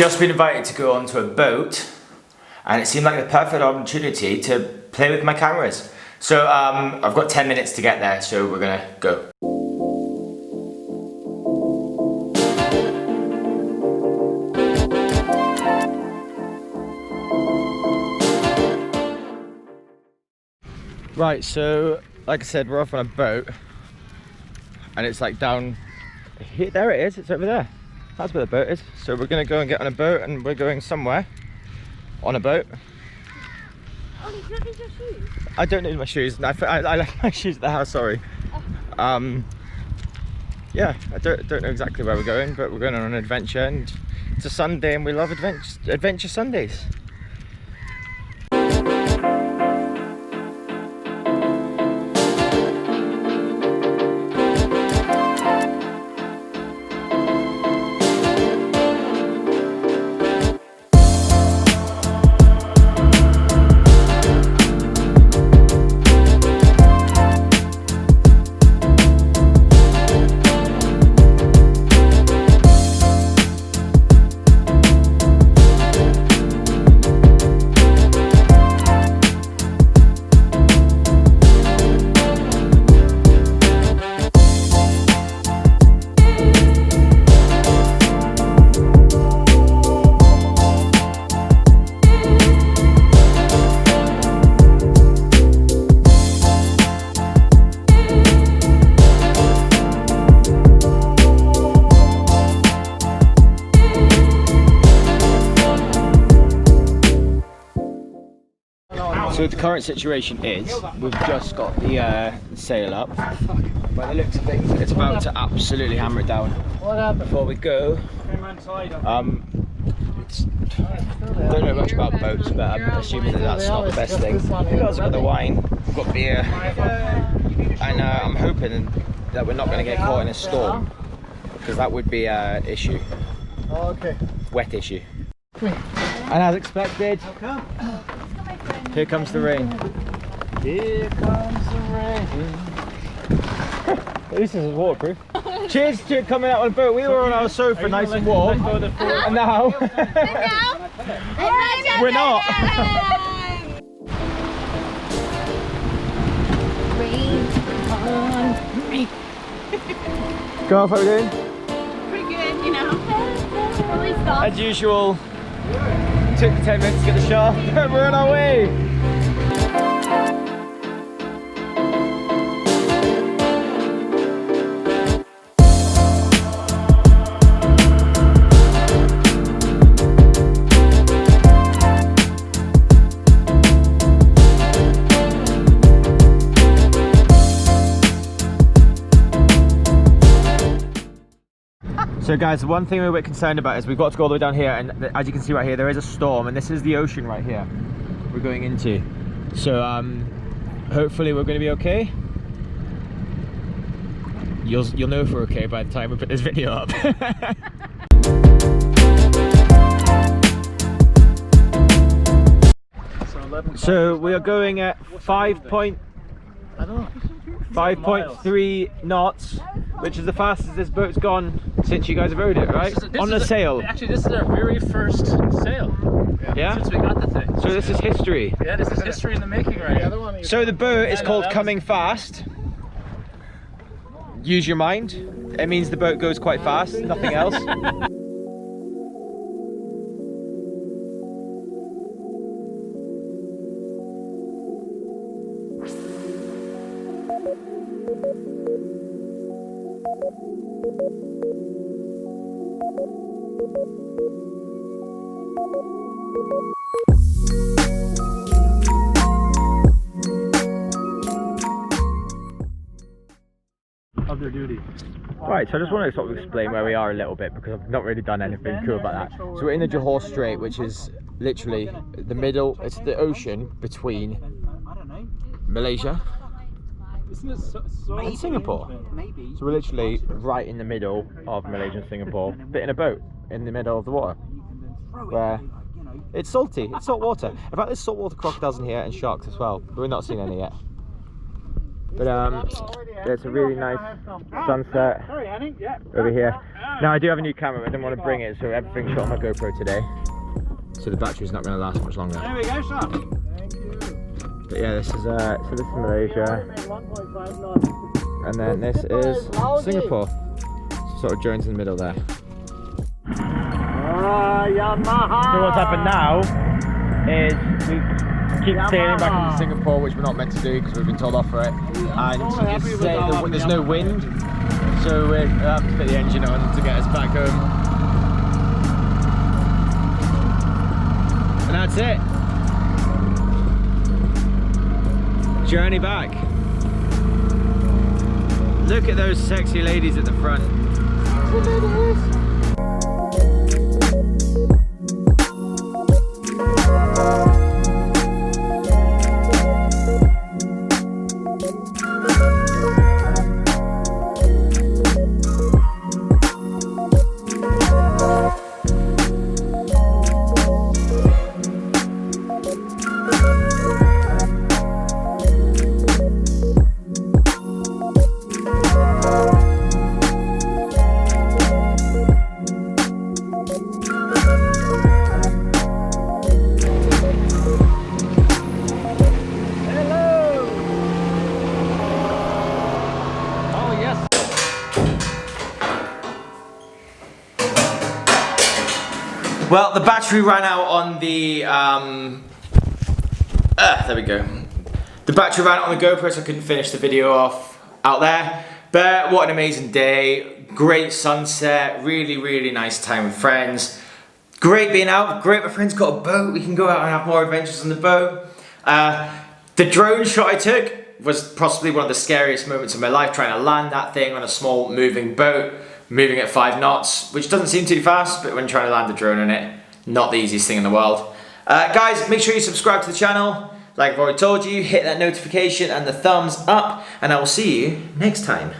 just been invited to go onto a boat, and it seemed like the perfect opportunity to play with my cameras. So I've got 10 minutes to get there, so we're gonna go. Right, so like I said, we're off on a boat, and it's like down here. There it is, it's over there. That's where the boat is. So we're gonna go and get on a boat, and we're going somewhere on a boat. Oh, you don't need your shoes? I don't need my shoes. I left my shoes at the house, sorry. Yeah, I don't know exactly where we're going, but we're going on an adventure, and it's a Sunday and we love adventure Sundays. So the current situation is, we've just got the sail up. By the looks of things, it's about to absolutely hammer it down. Before we go, I don't know much about boats, but I'm assuming that that's not the best thing. We've also got the wine, we've got beer, and I'm hoping that we're not going to get caught in a storm, because that would be an issue. Okay. Wet issue. And as expected, here comes the rain. Here comes the rain. At least this is waterproof. Cheers to coming out on a boat. We were on our sofa nice and warm. And now we're not. Go on, how are we doing? Pretty good, you know. As usual, took 10 minutes to get the shot. We're on our way. So guys, the one thing we're a bit concerned about is we've got to go all the way down here, and as you can see right here, there is a storm, and this is the ocean right here we're going into. So hopefully we're going to be okay. You'll know if we're okay by the time we put this video up. So we are going at 5.3 knots, which is the fastest this boat's gone since you guys have rode it, right? On the sail. Actually, this is our very first sail. Yeah? Since we got the thing. So this is history. Yeah, this is history in the making right here. So the boat is called Coming Fast. Use your mind. It means the boat goes quite fast, nothing else. Of their duty. Right, so I just want to sort of explain where we are a little bit, because I've not really done anything cool about that. So we're in the Johor Strait, which is literally the middle, it's the ocean between Malaysia and Singapore. So we're literally right in the middle of Malaysia and Singapore, but in a boat in the middle of the water, where it's salty, it's salt water. In fact, there's saltwater crocodiles in here and sharks as well, but we're not seeing any yet. But it's a really nice sunset over here. Now I do have a new camera, but I didn't want to bring it, so everything's shot on my GoPro today. So the battery's not going to last much longer. There we go, sir. Thank you. But yeah, this is Malaysia, and then this is Singapore. Sort of joins in the middle there. So what's happened now is we keep sailing back into Singapore, which we're not meant to do because we've been told off for it. And there's no wind, so we have to fit the engine on to get us back home. And that's it. Journey back. Look at those sexy ladies at the front. Well, the battery ran out on the, there we go. The battery ran out on the GoPro, so I couldn't finish the video off out there. But what an amazing day. Great sunset, really, really nice time with friends. Great being out, great my friends got a boat. We can go out and have more adventures on the boat. The drone shot I took was possibly one of the scariest moments of my life, trying to land that thing on a small moving boat. Moving at 5 knots, which doesn't seem too fast, but when trying to land a drone on it, not the easiest thing in the world. Guys, make sure you subscribe to the channel. Like I've already told you, hit that notification and the thumbs up, and I will see you next time.